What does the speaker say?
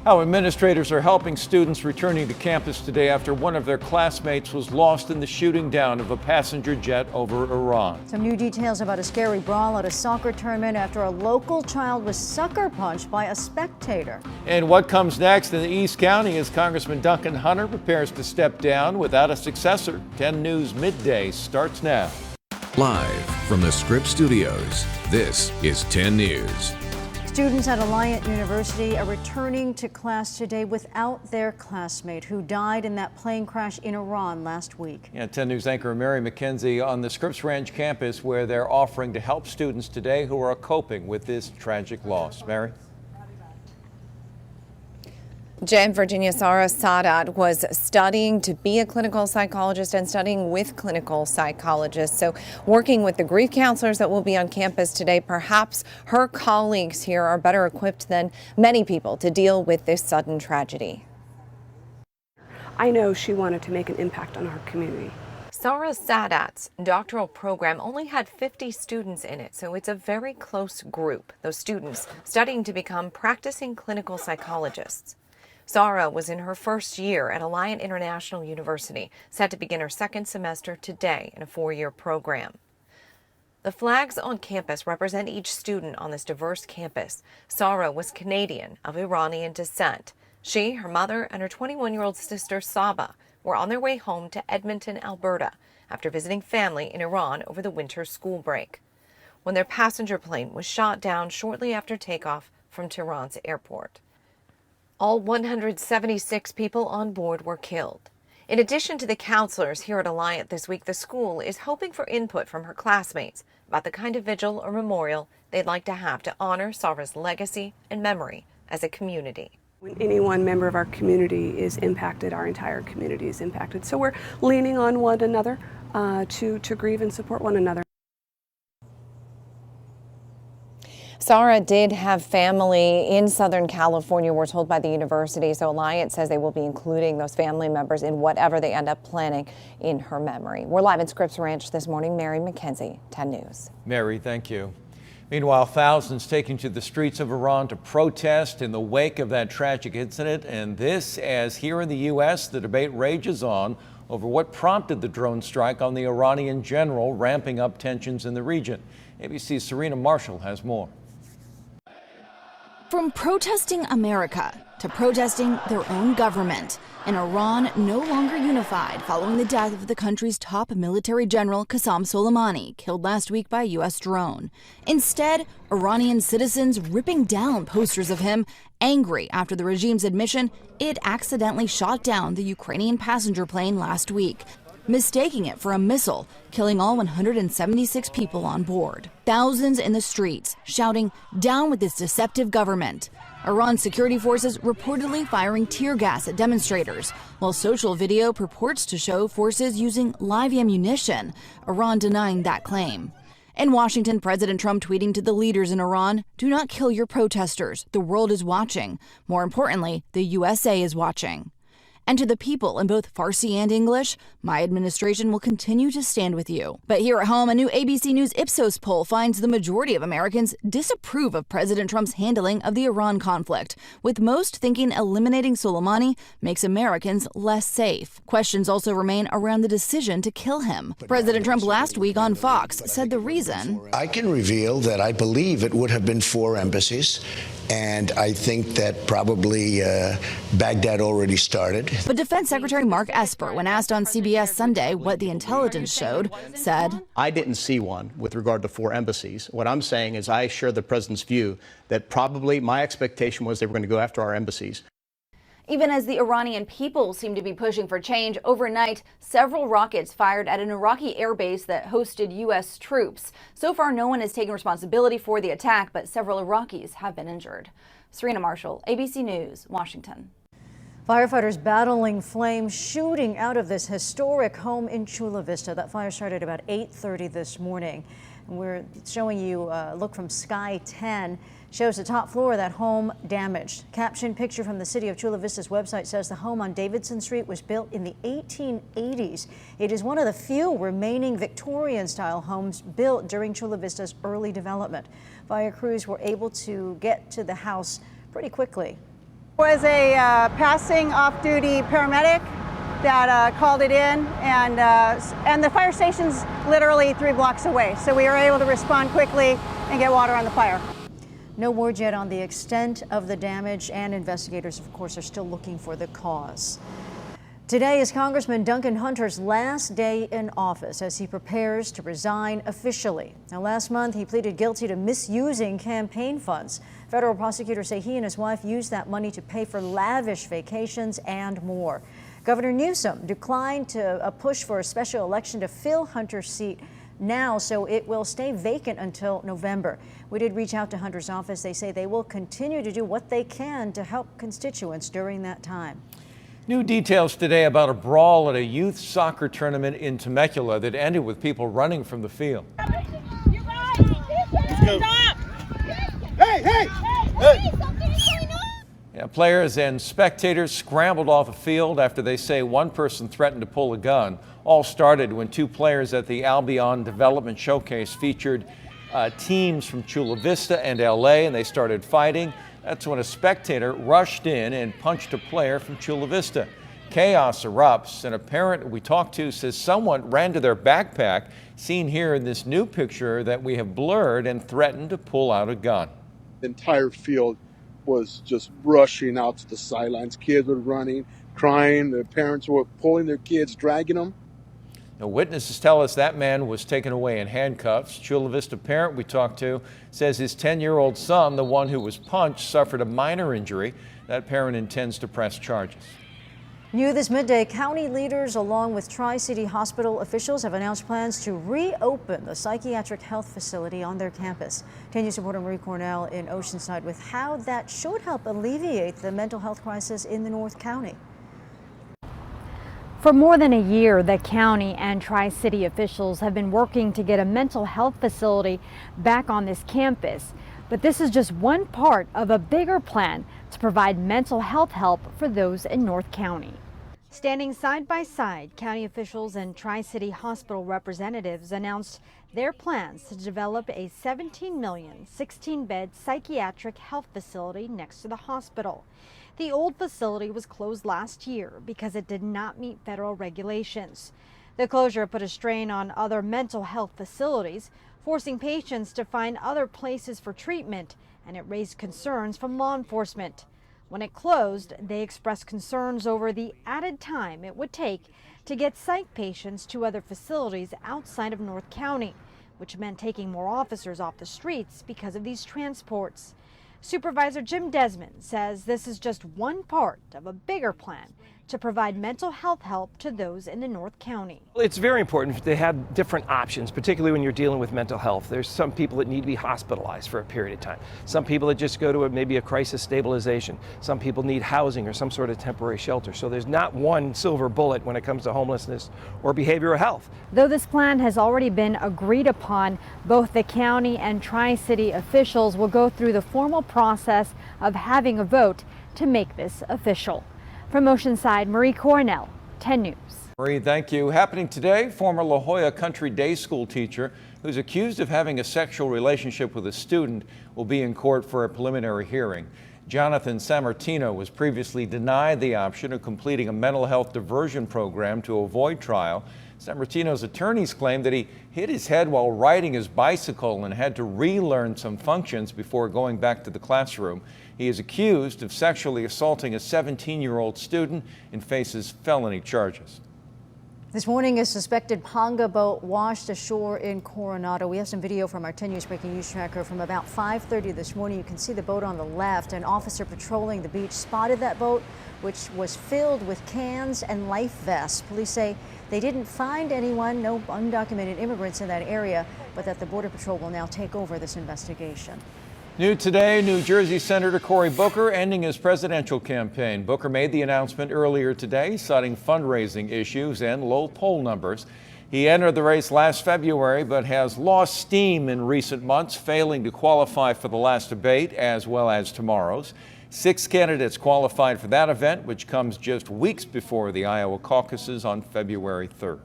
How administrators are helping students returning to campus today after one of their classmates was lost in the shooting down of a passenger jet over Iran. Some new details about a scary brawl at a soccer tournament after a local child was sucker punched by a spectator. And what comes next in the East County as Congressman Duncan Hunter prepares to step down without a successor. 10 News Midday starts now. Live from the Scripps Studios, this is 10 News. Students at Alliant University are returning to class today without their classmate who died in that plane crash in Iran last week. Yeah, 10 News anchor Mary McKenzie on the Scripps Ranch campus where they're offering to help students today who are coping with this tragic loss. Mary? Jen, Virginia Sara Sadat was studying to be a clinical psychologist and studying with clinical psychologists. So working with the grief counselors that will be on campus today, perhaps her colleagues here are better equipped than many people to deal with this sudden tragedy. I know she wanted to make an impact on our community. Sara Sadat's doctoral program only had 50 students in it, so it's a very close group, those students studying to become practicing clinical psychologists. Sara was in her first year at Alliant International University, set to begin her second semester today in a 4-year program. The flags on campus represent each student on this diverse campus. Sara was Canadian of Iranian descent. She, her mother, and her 21-year-old sister Saba were on their way home to Edmonton, Alberta, after visiting family in Iran over the winter school break, when their passenger plane was shot down shortly after takeoff from Tehran's airport. All 176 people on board were killed. In addition to the counselors here at Alliant this week, the school is hoping for input from her classmates about the kind of vigil or memorial they'd like to have to honor Sara's legacy and memory as a community. When any one member of our community is impacted, our entire community is impacted. So we're leaning on one another to grieve and support one another. Sara did have family in Southern California, we're told by the university, so Alliant says they will be including those family members in whatever they end up planning in her memory. We're live at Scripps Ranch this morning. Mary McKenzie, 10 News. Mary, thank you. Meanwhile, thousands taking to the streets of Iran to protest in the wake of that tragic incident, and this as here in the U.S. the debate rages on over what prompted the drone strike on the Iranian general, ramping up tensions in the region. ABC's Serena Marshall has more. From protesting America to protesting their own government, and Iran no longer unified following the death of the country's top military general Qasem Soleimani, killed last week by a U.S. drone. Instead, Iranian citizens ripping down posters of him, angry after the regime's admission it accidentally shot down the Ukrainian passenger plane last week, mistaking it for a missile, killing all 176 people on board. Thousands in the streets shouting, "Down with this deceptive government." Iran's security forces reportedly firing tear gas at demonstrators, while social video purports to show forces using live ammunition, Iran denying that claim. In Washington, President Trump tweeting to the leaders in Iran, "Do not kill your protesters. The world is watching. More importantly, the USA is watching." And to the people in both Farsi and English, my administration will continue to stand with you. But here at home, a new ABC News Ipsos poll finds the majority of Americans disapprove of President Trump's handling of the Iran conflict, with most thinking eliminating Soleimani makes Americans less safe. Questions also remain around the decision to kill him. President Trump last week on Fox said the reason, "I can reveal that I believe it would have been 4 embassies, and I think that probably Baghdad already started." But Defense Secretary Mark Esper, when asked on CBS Sunday what the intelligence showed, said, "I didn't see one with regard to 4 embassies. What I'm saying is I share the president's view that probably my expectation was they were going to go after our embassies." Even as the Iranian people seem to be pushing for change, overnight, several rockets fired at an Iraqi airbase that hosted U.S. troops. So far, no one has taken responsibility for the attack, but several Iraqis have been injured. Serena Marshall, ABC News, Washington. Firefighters battling flames shooting out of this historic home in Chula Vista. That fire started about 8:30 this morning. And we're showing you a look from Sky 10. Shows the top floor of that home damaged. Caption picture from the City of Chula Vista's website says the home on Davidson Street was built in the 1880s. It is one of the few remaining Victorian-style homes built during Chula Vista's early development. Fire crews were able to get to the house pretty quickly. Was a passing off-duty paramedic that called it in, and the fire station's literally 3 blocks away, so we were able to respond quickly and get water on the fire. No word yet on the extent of the damage, and investigators, of course, are still looking for the cause. Today is Congressman Duncan Hunter's last day in office as he prepares to resign officially. Now, last month, he pleaded guilty to misusing campaign funds. Federal prosecutors say he and his wife used that money to pay for lavish vacations and more. Governor Newsom declined to push for a special election to fill Hunter's seat now, so it will stay vacant until November. We did reach out to Hunter's office. They say they will continue to do what they can to help constituents during that time. New details today about a brawl at a youth soccer tournament in Temecula that ended with people running from the field. You guys, stop! Hey, hey! Hey! Yeah, players and spectators scrambled off a field after they say one person threatened to pull a gun. All started when 2 players at the Albion Development Showcase featured teams from Chula Vista and LA, and they started fighting. That's when a spectator rushed in and punched a player from Chula Vista. Chaos erupts, and a parent we talked to says someone ran to their backpack, seen here in this new picture that we have blurred, and threatened to pull out a gun. The entire field was just rushing out to the sidelines. Kids were running, crying. The parents were pulling their kids, dragging them. Now, witnesses tell us that man was taken away in handcuffs. Chula Vista parent we talked to says his 10-year-old son, the one who was punched, suffered a minor injury. That parent intends to press charges. New this midday, county leaders along with Tri-City Hospital officials have announced plans to reopen the psychiatric health facility on their campus. 10 News reporter Marie Cornell in Oceanside with how that should help alleviate the mental health crisis in the North County. For more than a year, the county and Tri-City officials have been working to get a mental health facility back on this campus. But this is just one part of a bigger plan to provide mental health help for those in North County. Standing side by side, county officials and Tri-City Hospital representatives announced their plans to develop a $17 million, 16-bed psychiatric health facility next to the hospital. The old facility was closed last year because it did not meet federal regulations. The closure put a strain on other mental health facilities, forcing patients to find other places for treatment, and it raised concerns from law enforcement. When it closed, they expressed concerns over the added time it would take to get psych patients to other facilities outside of North County, which meant taking more officers off the streets because of these transports. Supervisor Jim Desmond says this is just one part of a bigger plan to provide mental health help to those in the North County. It's very important to have different options, particularly when you're dealing with mental health. There's some people that need to be hospitalized for a period of time. Some people that just go to maybe a crisis stabilization. Some people need housing or some sort of temporary shelter. So there's not one silver bullet when it comes to homelessness or behavioral health. Though this plan has already been agreed upon, both the county and Tri-City officials will go through the formal process of having a vote to make this official. From Oceanside, Marie Cornell, 10 News. Marie, thank you. Happening today, former La Jolla Country Day School teacher who's accused of having a sexual relationship with a student will be in court for a preliminary hearing. Jonathan Sammartino was previously denied the option of completing a mental health diversion program to avoid trial. Sammartino's attorneys claim that he hit his head while riding his bicycle and had to relearn some functions before going back to the classroom. He is accused of sexually assaulting a 17-year-old student and faces felony charges. This morning, a suspected Ponga boat washed ashore in Coronado. We have some video from our 10 News Breaking News Tracker from about 5:30 this morning. You can see the boat on the left. An officer patrolling the beach spotted that boat, which was filled with cans and life vests. Police say they didn't find anyone, no undocumented immigrants in that area, but that the Border Patrol will now take over this investigation. New today, New Jersey Senator Cory Booker ending his presidential campaign. Booker made the announcement earlier today, citing fundraising issues and low poll numbers. He entered the race last February, but has lost steam in recent months, failing to qualify for the last debate as well as tomorrow's. 6 candidates qualified for that event, which comes just weeks before the Iowa caucuses on February 3rd.